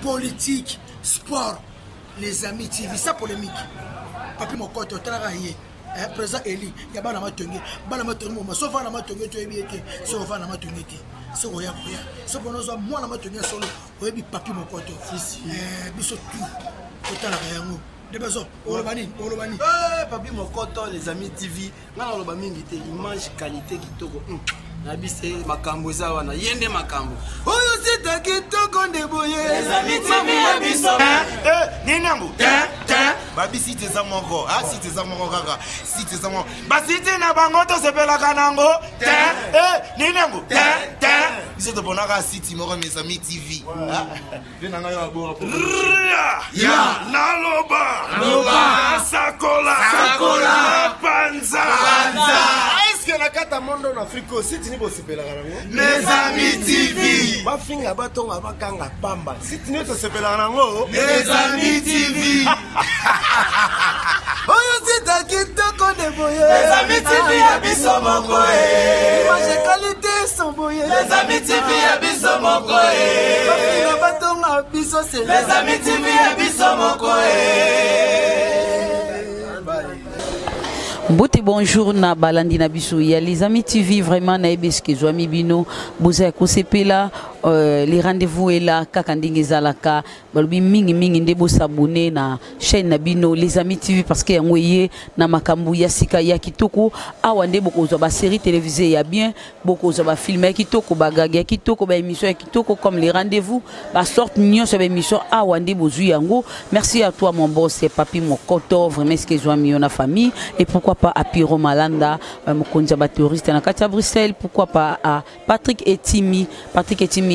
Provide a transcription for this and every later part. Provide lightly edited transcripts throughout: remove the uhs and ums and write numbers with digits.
politique, sport, les amis TV, ça polémique. Papi Mokoto, Tanaraye, président Eli, il y a Banama Tongue, Banama Tongue, Sofa Nama Tongue, tu es bien, Sofa Nama Tongue, c'est Roya Roya. C'est pour nous, moi, Nama Tongue solo, oui, Papi Mokoto, Bisso tout, Tanarayango. Des besoins, Olobani. Papi Mokoto, les amis TV, là, on a image, qualité qui toque. Nabise makambo za wana yende makambo oyo sita kitoko ndeboye les amis TV ya biso ninango babi site za moko site za moko kaka site za moko basite na bango to sepela kanango ninango biso to bonaka site moko mes amis TV venanga yo abora ya naloba sakola panza na kata mondo na Afrique aussi tu n'es pas les amis TV ba finga batonga bakanga pamba si tu n'es pas sepela nango les amis TV oyo sita kitoko ndeboye les amis TV ya biso moko image qualité sont boye les amis TV ya biso moko ba finga batonga biso c'est les amis TV ya biso moko Mbote bonjour na balandi na biso ya les amis TV vraiment na ebeske zoami bino boza kosepela les rendez-vous est là kaka ndenge zalaka balobi mingi ndebo s'abonner na chaîne na bino les amis TV parce que yango ye na makambu ya sika ya kitoko awa nde bokozwa ba série télévisée ya bien bokozwa ba film ya kitoko ba gaga ya kitoko ba émission ya kitoko comme les rendez-vous ba sorte nyonso ba émission awa nde bozui yango. Merci à toi mon boss Papi Mokoto vraiment ce que zoami na famille et pourquoi pas à Piro Malanda, Mokonjaba touriste na Katia Bruxelles, pourquoi pas à Patrick Etimi,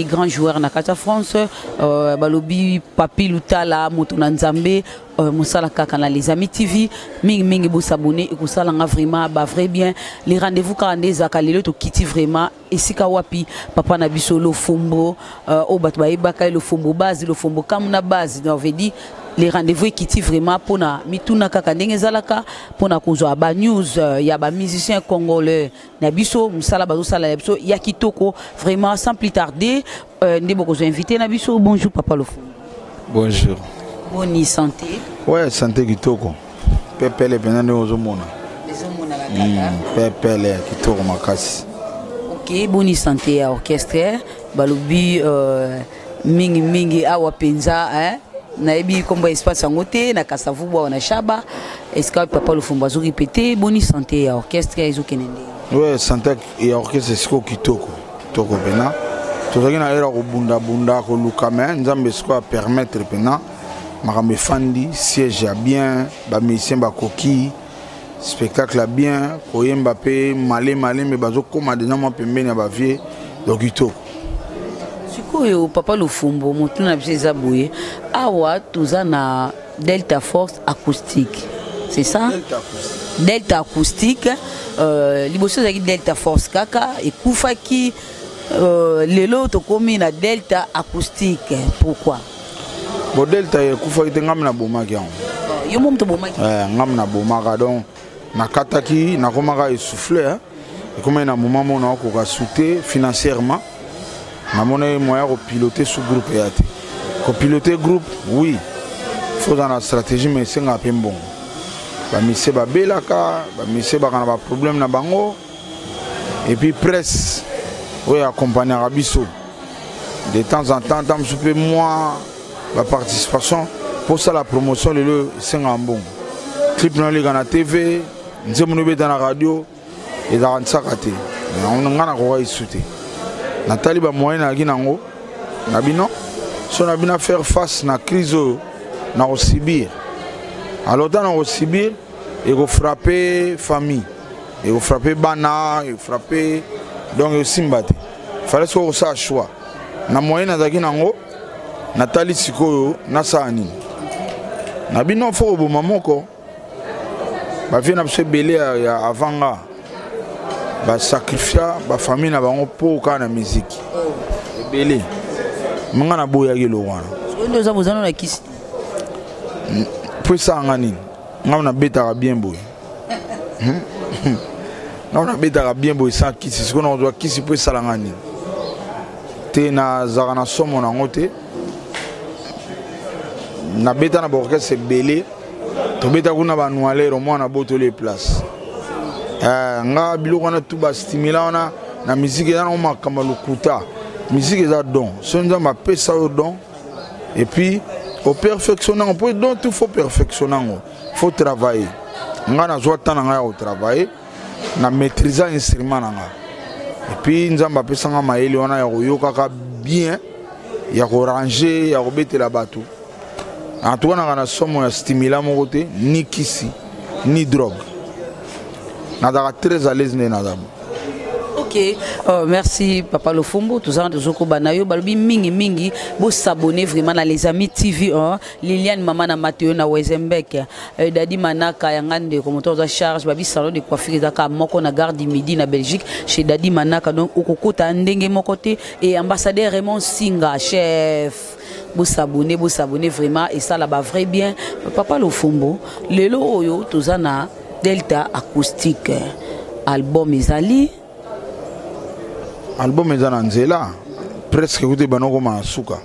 grand joueur na Katia France, Balobi Papi Lutala, Motuna Nzambe, Moussala Kakana les amis TV, mingi bo s'abonner et kusala nga vraiment ba vrai bien les rendez-vous kande zakalelo to kiti vraiment et sika wapi papa na biso lo fombo o bat ba ebaka lo fombo base lo fombo kamuna base on veut dire les rendez-vous kiti vraiment pour na mituna kaka ndenge zalaka pour na kozwa ba news ya ba musicien congolais na biso musala bazo sala ya biso ya kitoko vraiment sans plus tarder ndebo ko invité na biso. Bonjour papa lo fombo. Bonjour. Bonne santé. Ouais, santé kitoko. Pepele benane ozomona. Pepele kitoko makasi. OK, bonne santé à orchestre. Balobi mingi awa penza na ebi kombo espace ngote na kasavu bwa na shaba. Est-ce que papa le fomba zo répéter bonne santé à orchestre ezo kenende. Ouais, santé et orchestre siko kitoko. Toko bena. Tozaki na era ko bunda ko lukame nzambe siko permettre pena. Marambe Fandi, siège à bien, ba musicien ba koki, spectacle à bien, koyemba pe malé mais bazo koma déjà moi pembeni ya ba vie donc ito. Sikoyo papa lo fumbo mutu na bise boye awa tuza na Delta Force acoustique. C'est ça? Delta acoustique liboso zaki Delta Force kaka et kufaki lelo to komi na Delta acoustique. Pourquoi? Bo Delta kufa ite ngam na bomaki yango. Yo mom to bomaki. Ngam na bomaka donc na kataki na komaka essouffler et comme na moment mona ko ka souter financièrement na mona moyen ko piloter sous groupe yate. Ko piloter groupe oui. Faut dans la stratégie mais c'est nga pembon. Ba mise ba belaka, ba mise ba kana ba problème na bango et puis presse oui accompagner Rabiso. De temps en temps tam souper moi la participation pour ça la promotion le c'est un bon clip dans la TV nous sommes dans la radio et dans la sakate on a quoi écouter Nathalie ba moyen na ginango na bino so na bina faire face na crise na au Sibir alors dans au Sibir et go frapper famille et go frapper bana et frapper donc aussi mbate fallait que ça choix na moyen na ginango Nathalie sikoyo nasani na bino fo bo mamoko ba vie na se belé ya avanga ba sacrifier ba famille na bango po ka na musique belé manga na boya ke lo wana ndo za bozana na kisi po sa ngani ngana beta bien boy na beta bien boy sa kisi siko na doit kisi po sa ngani te na zara na somo na ngote na beta na orchestre belé to beta kuna ba noaler au moins na boto les places nga biloko na tout ba stimulant na musique na makamba lokuta musique za don sonza ma pesa au don et puis au perfectionner on peut donc tout faut perfectionner faut travailler nga na joie tant nga au travailler na maîtriser instrument nga et puis nzamba pesa nga maeli wana ya koyoka ka bien ya ko ranger ya ko betela bato en tout cas na somo ya stimulant mon côté ni kisi ni drogue na très à l'aise na dame. Ok, merci Papa Lofumbo. Tous en tous banayo balbi mingi bo s'abonner vraiment à les amis TV Liliane Maman na Mathieu na Wezembek Dadi Manaka yangande comme on charge babi salon de coiffure zaka moko na gare du Midi na Belgique chez Dadi Manaka donc okokota ndenge mon côté et ambassadeur Raymond Singa chef bo s'abonner vraiment et ça là bas vrai bien Papa Lofumbo lelo oyo tozana Delta acoustique album ezali album ezana nzela presque écouté banoko masuka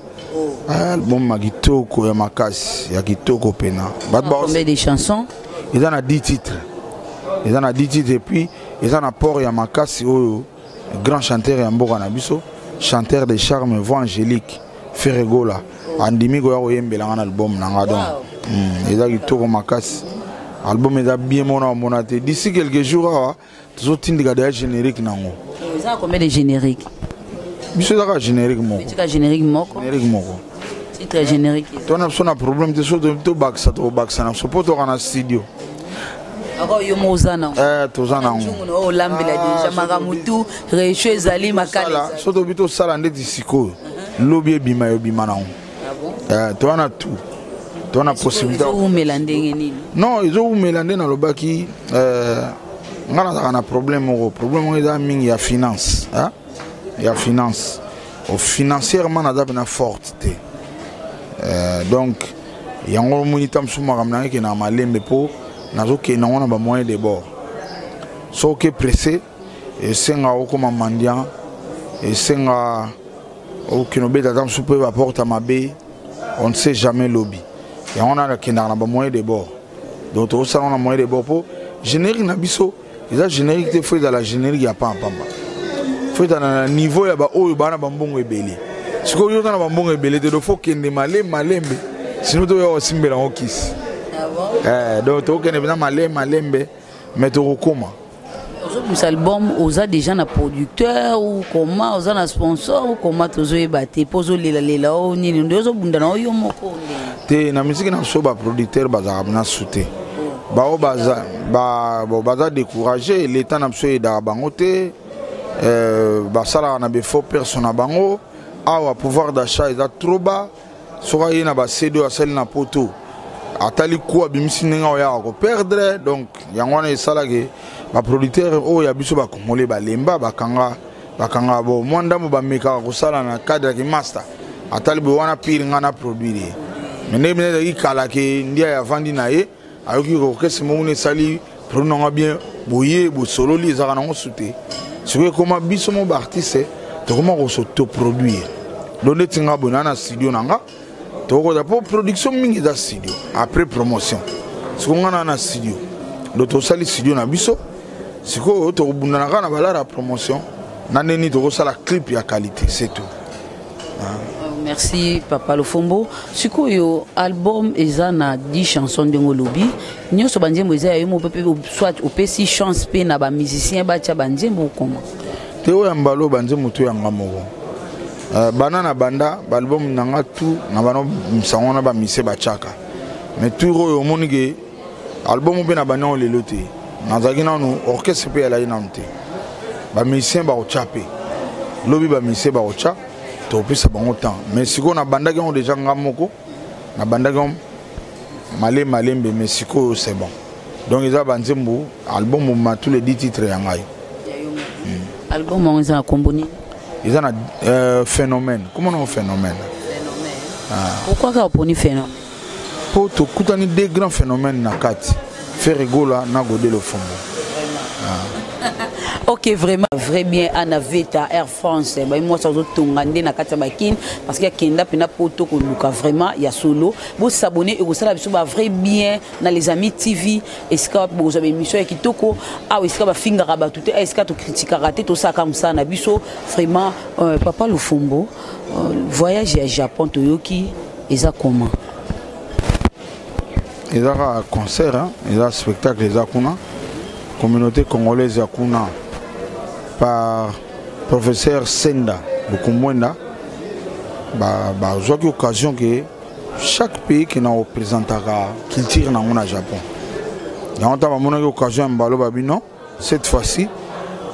album magitoko ya makasi ya kitoko pena combien de chansons ezana 10 titres et puis ezana port ya makasi oyo grand chanteur ya mboka na biso chanteur de charme voix angélique Ferregola andimi ko ya koyembela ngana album nanga donc ezaki kitoko makasi album est bien monaté d'ici quelques jours tout tindika de générique nango ça combien de générique biso da générique moko générique moko c'est très générique toi na son problème de so to baxa na so poto kana studio ako yo mozana tozana ngo lambela déjà magamutu recho ezali makala so to bito sala ndeti siko lobby bima yo bima nango toi na tout tu as possibilité non ils ont mélangé dans le baki on a un problème il y a finance il y a finance financièrement on a une forte donc il y a un moniteur qui est dans ma lembe pour on a moyen de bord so que pressé et c'est un comme mendiant et c'est un qui nous bête dans souper va porter ma baie on ne sait jamais lobby. Et on a un moyen de bord. Donc on a un moyen de bord pour générique nabiso. Et ça générique te fait dans la générique y a pas en pamba. Fait dans un niveau y a ba o bana bambongo ebeli. Ce que yo dans bambongo ebeli te faut qu'il ne malembe. Sinon tu vas simbe la okis. Donc tu que ne bana malembe mais tu recomma. Aujourd'hui album oza déjà na producteur ou comment oza na sponsor ou comment tozo ebate pozo lela o nini ndozo bunda na yo moko te na musique na so ba producteur baza na souté ba o baza décourager l'état na so da bango te ba sala na be faux personne bango awa pouvoir d'achat est trop bas sora yena ba CD a celle na poto atali ko bimisi nga ya ko perdre donc yango na sala ke ba producteur o ya biso ba kongole ba lemba ba kanga bo mwanda mo ba meka ko sala na cadre ki master atali bo wana pire nga na produire mais ne mena ki kala ke ndia ya vandi na ye ayoki ko kesi mo ne sali prononga bien boye bo solo li za kana ngosuté ce que comment biso mo ba artiste to comment ko s'auto produire donné tinga bonana studio nanga to ko da pour production mingi da studio après promotion ce qu'on a na studio l'auto sali studio na biso ce que to bunda na kana bala la promotion na neni to ko sala clip ya qualité c'est tout. Merci Papa Lofumbo. Sikoyo album ezana 10 chansons de ngolobi. Nyoso banjembo eza yo mo pepe soit au PC chance pe na ba musicien ba tia banjembo comment. Teo ya mbalo banjembo to ya ngamoko. Banana banda album nanga tout na bano msango na ba mise ba chaka. Mais tout yo monige album pe na bana le loté. Na zagina no orchestre pe ala inamte. Ba musicien ba o chape. Lobi ba musicien ba o cha. To pesa bango temps mais siko na bandaki on déjà ngamoko na bandaki malembe mais siko c'est bon donc ils a banzembo album ma tous les 10 titres ya ngai album on a composé ils a phénomène comment on phénomène pourquoi ka poni phénomène pour to kutani des grands phénomènes na kati Ferregola na Godé Lofumbo Ok, vraiment, vrai bien, Anaveta, Air France, moi, ça vous tongandé na Katabakin, parce qu'il y a Kenda, Pena Poto, Koluka, vraiment, il y a solo. Vous s'abonnez et vous savez, vrai bien, dans les amis TV, est-ce que vous avez une mission qui toko, ah, est-ce que vous finger rabat tout, est-ce que vous critiquez raté, tout ça comme ça, Nabiso, vraiment, Papa Lofombo, voyage à Japon, Toyoki, et ça comment? Il y a un concert, il y a un spectacle, il y a une communauté congolaise, par professeur Senda Bukumwenda, j'ai eu l'occasion que chaque pays qui nous représente la culture dans le Japon. Il y a eu l'occasion de cette fois-ci,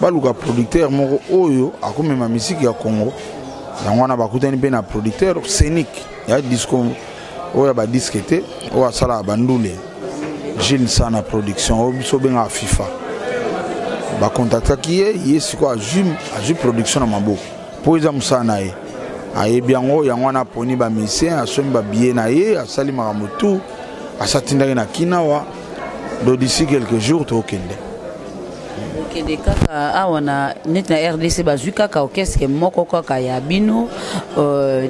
le producteur Oyo a comme ma musique au Congo. Il y a un producteur scénique. Il y a un disco, il y a un disque, il y a un Gilles Sana production, il y a un FIFA. Ba contacta qui est quoi Jum production na mabo pour ils amsana e aye biango ya ngwana poni ba musicien asomi ba billet na ye asali maramotu asatinda na kinawa do d'ici quelques jours to kende de kaka awana net na RDC bazuka ka orchestre moko kaka ya bino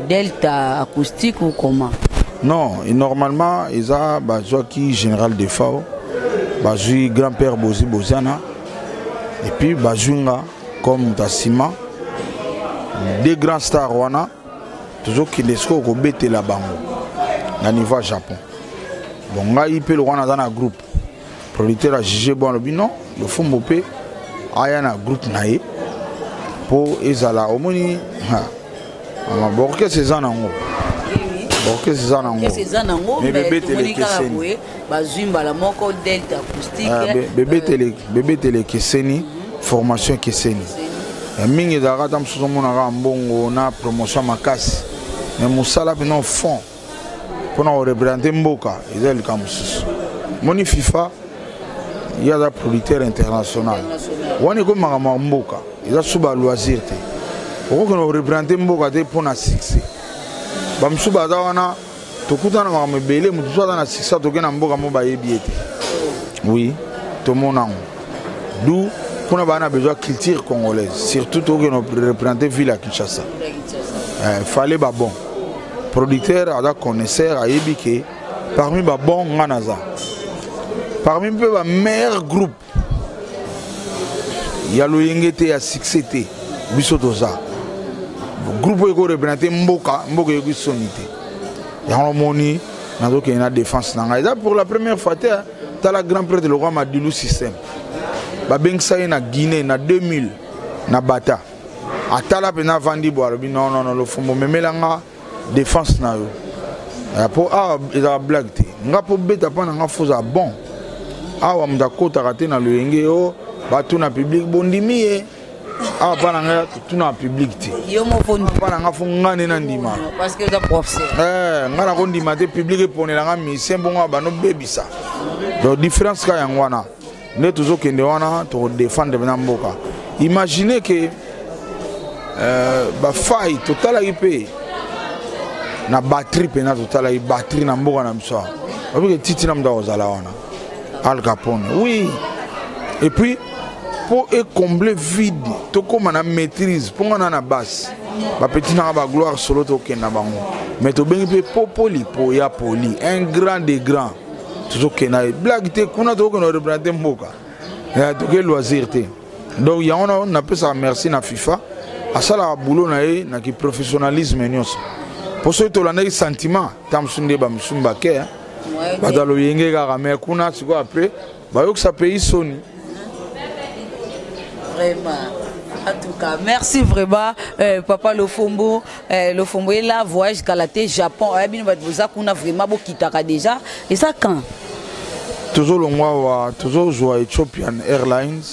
delta acoustique ou comment? Non, et normalement ils a bazoki général de Fao bazui grand-père Bozi Bozana. Et puis Bajunga comme Tassima, des grands stars wana, toujours qui les sont au BT la bango, à niveau Japon. Bon, là il peut le wana dans un groupe. Producteur a jugé bon le binon, le fond mopé, aya un groupe naé pour ezala au moni. Bon que c'est ça nango. Bon que c'est ça nango. Mais bébé télé Kesseni. Bazumba la moko delta acoustique. Bébé télé Kesseni. Formation Kesseni. Mingi dara tam suzomona mbongo na promotion makasi. Mais musala pino fond pour nous représenter Mboka. Ils ont le camus. Moni FIFA, il y a des producteurs internationaux. On est comme Mboka. Ils ont suba loisir. Pour que nous représenter Mboka pour na succès. Bamsuba dawana tokuta na mabele mutu dans na succès to gena Mboka mo ba yebiete. Oui, tout mon nom. D'où on a besoin de culture congolaise, surtout pour que nous représenter ville à Kinshasa. Il fallait bon. Producteur, connaisseur, à Yébike, parmi les bons Nganaza. Parmi les meilleurs groupes, il y a le Yengete à Sixete, Bissotoza. Le groupe qui représente Mboka, Mboka est sonité. Il y a un moni, il y a une défense. Pour la première fois, tu as la grand prêtre le roi Madilou système. Babengsaye na Guinée na 2000 na Bata atala pena vandi boire non le fombo memelanga défense na yo pour eza blague te nga po beta pa nga foza bon awa mda kota raté na loyenge o batu na public bondimi e awa pa nga tout na public te yo mo fondi pa nga fo ngane na ndima parce que za professeur nga na ko ndima te public ponela nga mission bonga bano bebisa donc différence ka yangwana. Nous toujours qui nous défendre Mboka. Imaginez que faille totale IP na batterie pena totale batterie na Mboka na mso. Parce que titi na mda ozala wana. Al Capone. Oui. Et puis pour combler vide, to comme na maîtrise, pour on na basse. Ba petit na ba gloire solo to kenda bango. Mais to bengi pe poli po ya poli, un grand des grands. Toujours que na blague te kuna to qu'on représenter Mboka ya to que loisir te donc il y a on appelle ça merci na FIFA à ça la boulot na qui professionnalisme nyos pour ce to la na sentiment tam sunde ba msumba ke ba dalo yenge ga mais kuna siko après ba yo que ça pays soni vraiment. En tout cas, merci vraiment, Papa Lofombo. Lofombo est là, voyage Galaté, Japon. On a vraiment beaucoup déjà. Et ça quand? Toujours le mois, toujours jouer Ethiopian Airlines,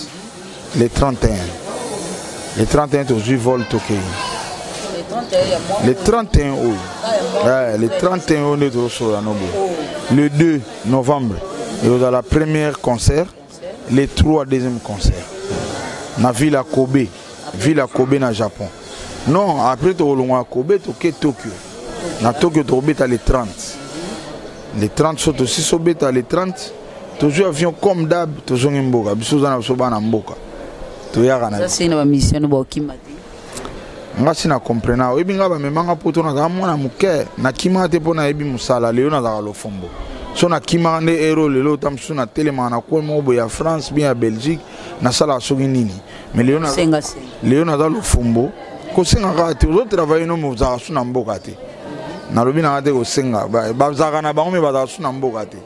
les 31. Les 31, toujours vol Tokyo. Les 31, oui. Les 31, on est toujours sur la Nobo. Le 2 novembre, il y a la première concert. Les 3 deuxième concert. Na Villa Kobe. Villa Kobe na Japon. Non, après tu as Kobe, tu as Tokyo. Na Tokyo, tu as les 30. Les 30 sont aussi sautés, les 30. Toujours avion comme d'hab, toujours en Mboka. Bisous dans la Mboka. toyaka na ça c'est une mission ba okima te nga si na comprena oyebi nga bamemanga poto nazala mwana moke nakimaka te mpo nayebi mosala lelo nazalaka lofombo so nakimaka nde ero lelo ota mosusu natelemaka na kwe moko boye ya France bien ya Belgique nasalaka soki nini mais lelo naza lofombo kosenga kaka te ozotravaille no mozalaka su na mboka te nalobi nanga te kosenga bazalaka na bango me bazalaka su na mboka te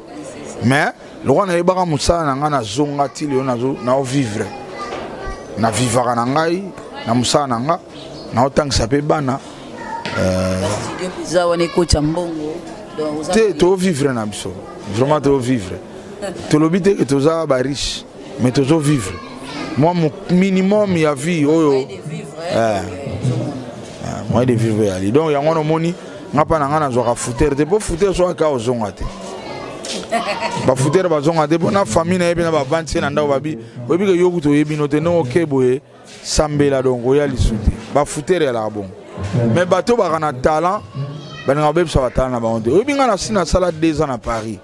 mais lokwa nayebaka mosala na ngai nazonga ti lelo naovivre navivaka na ngai na mosala na nga naotangisa mpe bana te tovivre na biso vraiment tovivre tolobi te ke toza bariche mais tozovivre moi minimum ya vie oyo moyen de vivre yali donc yango nomoni nga mpa na nga nazwaka foutere te mpo foutere so aka ozonga te bafoutere bazonga te mpo na famille na yebi na bavandi se na ndako babi oyebi ke yoku toyebi no te ndenge oke boye sambela donc oya lisu te bafoutere yalaka bongo mais bato baka na talent baninga babebisa batala na bango te oyebi nga na si nasala 2 ans na Paris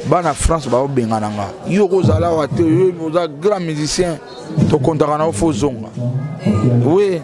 bana France baobenga na nga yo kozala awa te oyebi oza grand musicien tokontaka na yo fo ozonga oui.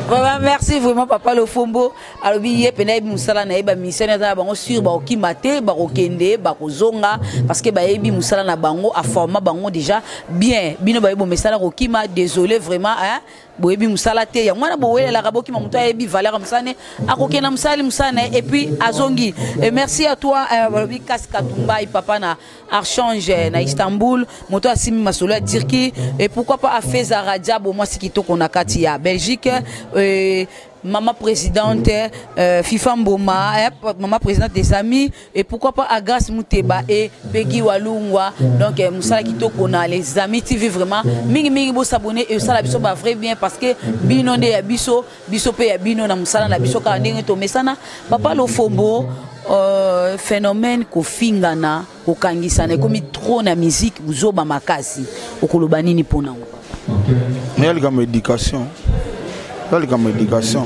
Vraiment, merci vraiment papa Lofombo. Alors biye pena musala na eba mission na bango sur ba okimate ba okende ba kozonga parce que ba ebi musala na bango a format bango déjà bien bino ba ebo mesala okima désolé vraiment hein boyebi musala te ya mwana bowelela la raboki mamuto ebi valeur musane akokena musali musane et puis azongi et merci à toi Balobi Kaskatumba et papa na Archange na Istanbul moto asimi masolo ya Turquie et pourquoi pas à Feza Radia bo moi sikitoko na kati ya Belgique maman présidente FIFA Mboma maman présidente des amis et pourquoi pas à Grâce Mouteba et Peggy Walungwa donc musala kitoko na les amis TV vraiment mingi bo s'abonner et ça la biso ba vrai bien parce que bino nde ya biso pe ya bino na musala na biso ka ndenge to mesana papa Lofombo phénomène ko fingana ko kangisana komi trop na musique buzoba makasi okoloba nini pona mais comme éducation comme éducation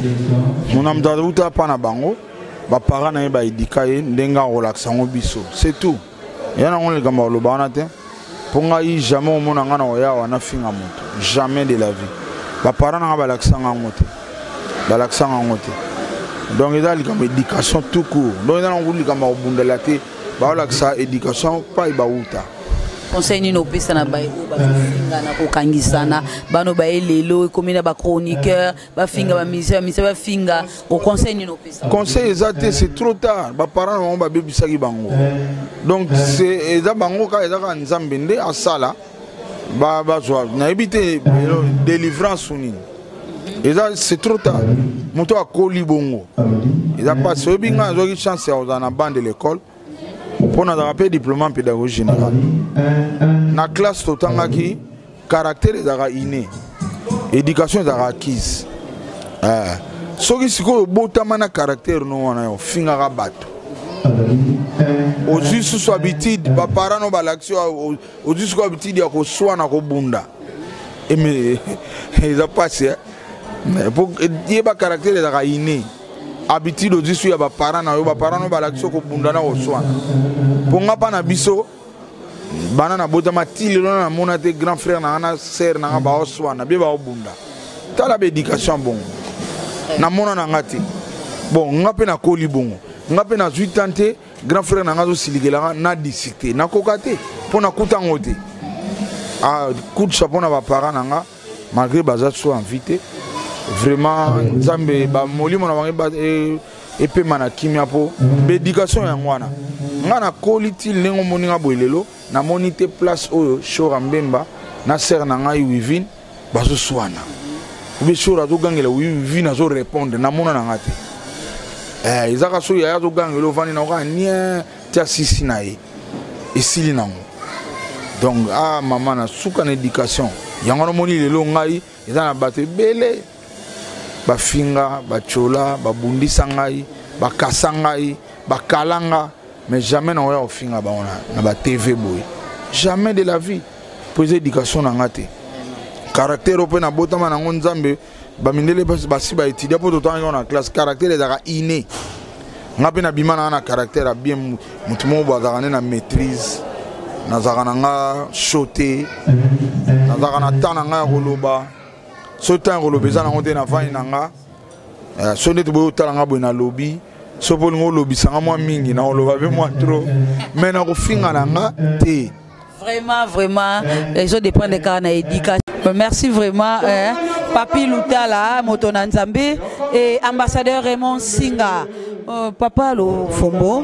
mon âme d'adulta pas na bango ba parents na ba éduquer ndenga relaxango biso c'est tout yana on comme lo bana te ponga yi jamais mon nga na oya wana finga moto jamais de la vie ba parents na ba relaxanga ngote ba relaxanga ngote donc il y a comme éducation tout court donc il y a on comme obundela te ba relaxa éducation pas ba uta conseil ni no pesa na bae ba finga na ko kangisana bano bae lelo komina ba chroniqueur ba finga ba musicien ba finga au conseil ni no pesa conseil exact c'est trop tard ba parents on ba bebisaki bango donc c'est eza bango ka eza ka nzambe nde asala ba zo na ebité délivrance unini eza c'est trop tard moto akoli bongo eza pas so binga zo ki chance ya na bande de l'école pour nous avoir diplôme en pédagogie générale. Na classe totangaki caractère est inné, éducation est acquise. Ce qui se passe botama na caractère nous on a finga rabato. Aux juste soit habitude, ba parents no ba l'action, aux juste soit habitude ya ko soa na ko bunda. Et mais ils a passé. Pour dire ba caractère est inné. Habitude au dessus ya ba parents na yo ba parents no ba l'action ko bunda na oswana ponga pa na biso bana na bota matili na mona te grand frère na sœur na ba oswana be ba obunda tala be éducation bon na mona na ngati bon ngape na koli bongo ngape na 8 ans te grand frère na ngazo siligela na discité na kokate pona kutango te a coup de chapeau na ba parents na nga malgré baza so invité vraiment nzambe ba molimo na bangi ba epe mana kimia po éducation ya ngwana ngana quality lengo moninga boelelo na monite place oyo shora mbemba na ser na ngai wivin bazo swana ubi shora to gangela wivin azo répondre na mona na ngate izaka so ya zo gangelo vani na ka nie tia sisi na e esili nango donc mama na suka na éducation yango no moni lelo ngai eza na bato ebele bafinga bachola babundisa ngai bakasa ngai bakalanga mais jamais na oya ofinga baona na ba TV boy jamais de la vie poser éducation na ngate caractère ope na botama na ngonzambe bamindele basi ba étudier pour tout temps na classe caractère ezaka inné ngape na bimana na caractère a bien mutumo bazaka na maîtrise nazaka na nga choté nazaka na temps na nga ya koloba so temps ya koloba eza nango te na vani na nga so ndeti boyo otala nga boye na lobi so mpo lingo olobisanga mwa mingi na koloba mpe mwa trop mais na kofinga na nga te. Vraiment, les autres dépendent des cas d'éducation. Merci vraiment, Papi Lutala, Motona Nzambe et ambassadeur Raymond Singa. Papa Lo Fombo,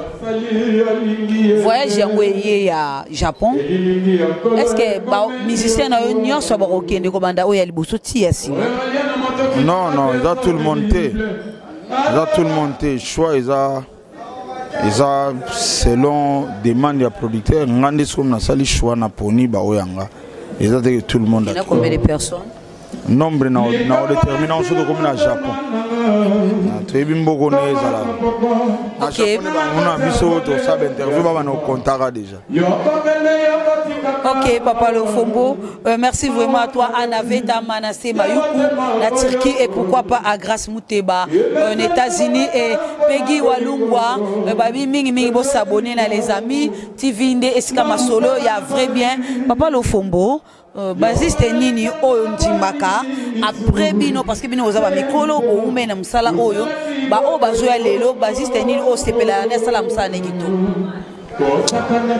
voyage envoyé à Japon. Est-ce que les musiciens n'ont pas aucun de commandant ou y'a Non, non, ils ont tout le monde. Ils ont tout le monde. Choix, ils ont selon demande des producteurs. Ngande comme na sali choix na poni ba oyanga. Ils ont tout le monde. Il y a combien de personnes? Nombre na déterminé en surtout comme na Japon. Tu es bien beaucoup né là. Ok. On a vu ça tout ça interview ba na contact déjà. Ok, Papa Lo Fombo, merci vraiment à toi, Anaveta Manassé Mayuku, la Turquie et pourquoi pas à Grace Mouteba, aux États-Unis et Peggy Walungwa, Babi Mingi Mingi bo s'abonner dans les amis, Tivinde Eskama Solo, il y a vrai bien. Papa Lo Fombo, basiste nini oyo ntimbaka après bino parce que bino ozaba mikolo o umena msala oyo ba o bazoya lelo basiste nini o sepela na sala msala nekito.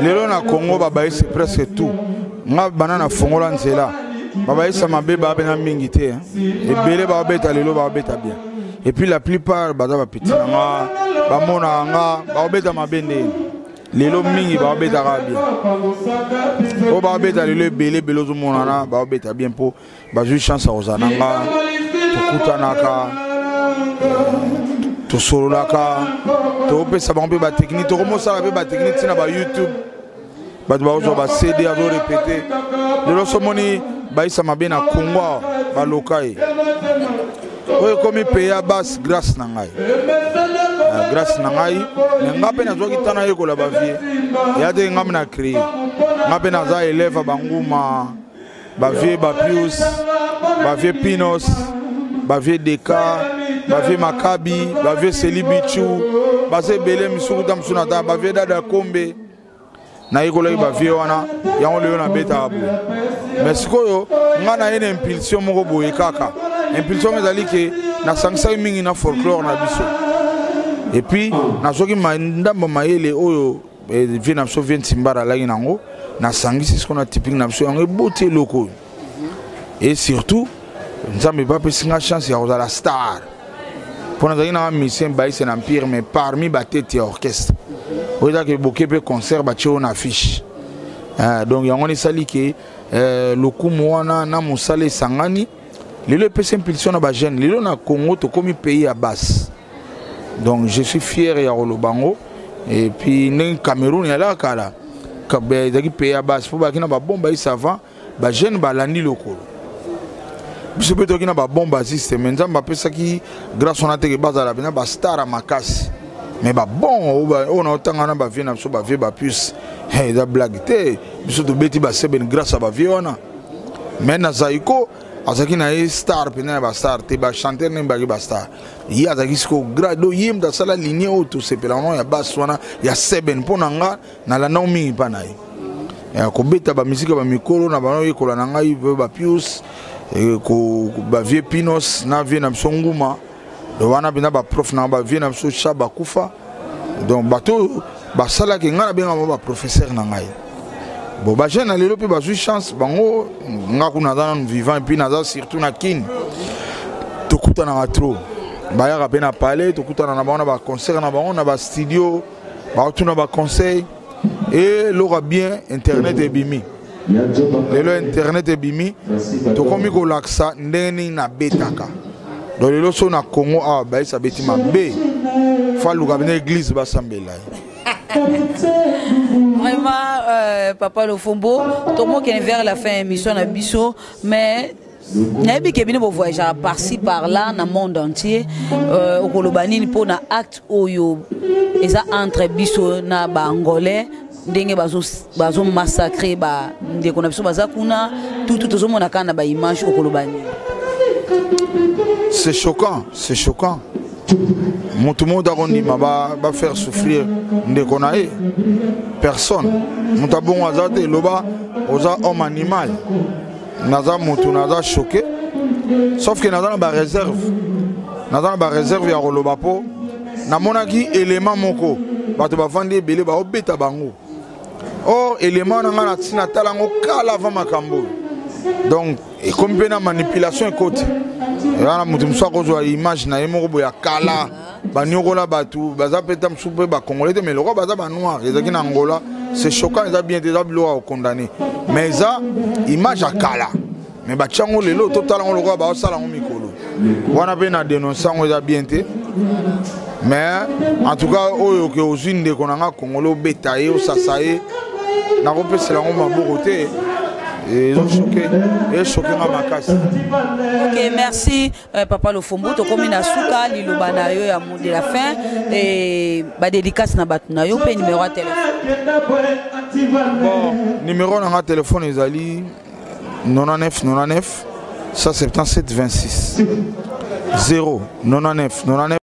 Lelo na Congo babaye c'est presque tout. Nga banana fongola nzela. Babaye ça mabe ba bena mingi te. Et belé ba beta lelo ba beta bien. Et puis la plupart baza ba petit nga ba mona nga ba beta mabende. Lelo mingi ba beta ga bien. O ba beta lelo belé belozo mona na ba beta bien po ba ju chance ozana nga tukutanaka to solo laka to pe sa ba ba technique to comment ça ba technique tina ba YouTube ba ba CD a répéter le so moni ba isa mabe na Congo ba lokai oyo komi payer basse grâce na ngai grâce na ngai nga pe na zo kitana yeko la ba vie ya de ngam na créer nga pe na za élève ba nguma ba vie ba Pius ba vie Pinos ba vie Deka bavie Makabi, bavie Selibichu, base belé misukuta msunata, bavie Dada Kombe. Na yikola bavie wana, yango leo na beta abu. Mais sikoyo, nga na yene impulsion moko boye kaka. Impulsion ezali ke na sangisa mingi na folklore na biso. Et puis na soki ndamba mayele oyo vie na biso vient Timbara la nango, na sangisi ce qu'on a typique na biso yango beauté loko. Et surtout, nzambe ba pesinga chance ya kozala star. Pour nous avoir un musicien baïs en empire, mais parmi les têtes et orchestre. Vous avez que beaucoup de concerts, on affiche. Donc il y a un sali qui le coup moana na musale sangani. Le PC impulsion na bajen. Le na Congo to comme pays à basse. Donc je suis fier ya Rolobango. Et puis dans Cameroun il y a là kala. Kabe daki pays à basse. Pour bakina ba bomba ils savent bajen balandi loko. Je peux dire qu'il y a un bon bassiste, mais je pense que grâce à notre base, il y a un star à Makassi. Mais bon, on a autant de vie, on a vu plus. Il y a des blagues. Je suis grâce à la vie. Mais dans Zaïko, il y a un star, il y a un star, il y a un chanteur, il y a un star. Il y a un grade, il y a une ligne auto, il y a un bass, il y a 7 pour nanga, na la non mi panaï. Il y a un musique, il y a un micro, il y a un pius. Ko ba vie Pinos na vie na Msonguma do wana bina ba prof na ba vie na Mso Shaba Kufa donc bato ba sala ke ngana benga ba professeur na ngai bo ba jeune lelo pe ba jou chance bango ngaku na dans vivant et puis na surtout na kin to kuta na trop ba ya ka na parler to kuta na ba ba concert na ba ba studio ba tuna ba conseil et l'aura bien internet et bimi. Lelo internet ebimi to komi ko laksa ndeni na betaka do lelo so na Congo a ba isa beti mabe fa luka bene église ba sambela vraiment Papa Lo Fombo tout le monde qui est vers la fin émission na biso mais nayebi ke bino bo voyager par-ci par-là dans le monde entier au Kolobanini pour na acte oyo eza entre biso na ba angolais ndenge bazo massacrer ba ndeko na biso bazakuna tout tozomona kana ba image au Kolobani. C'est choquant, c'est choquant. moto moto akondima ba faire souffrir ndeko na ye personne moto abongo aza te loba oza homme animal naza moto naza choqué sauf que naza na ba réserve ya koloba po namonaki élément moko bato bafandi ebele baobeta bango or élément na nga na ntina tala yango kala avant makambo donc ekomi mpe na manipulation ekoti wana moto mosu akozwa image na ye moko boye ya kala baniokola bato baza peta mosusu mpe bacongolais te mais lokwa baza banoir ezalaki na angola c'est choquant eza bien te eza biloko ya kokondane mais eza image ya kala mais batia yango lelo totala yango lokwa baosala yango mikolo wana mpe na dénonce yango eza bien te mais en tout cas oyo ke ozwi ndeko na nga congolais obeta ye osasa ye nakopesela yango maboko te choqué nga makasi. Ok, merci Papa Lofombo. To komi na suka liloba na yo ya mot de la fin et ba dédicace na batu na yo pe numéro de téléphone. Bon, numéro na téléphone ezali 99 99 177 26 0 99 99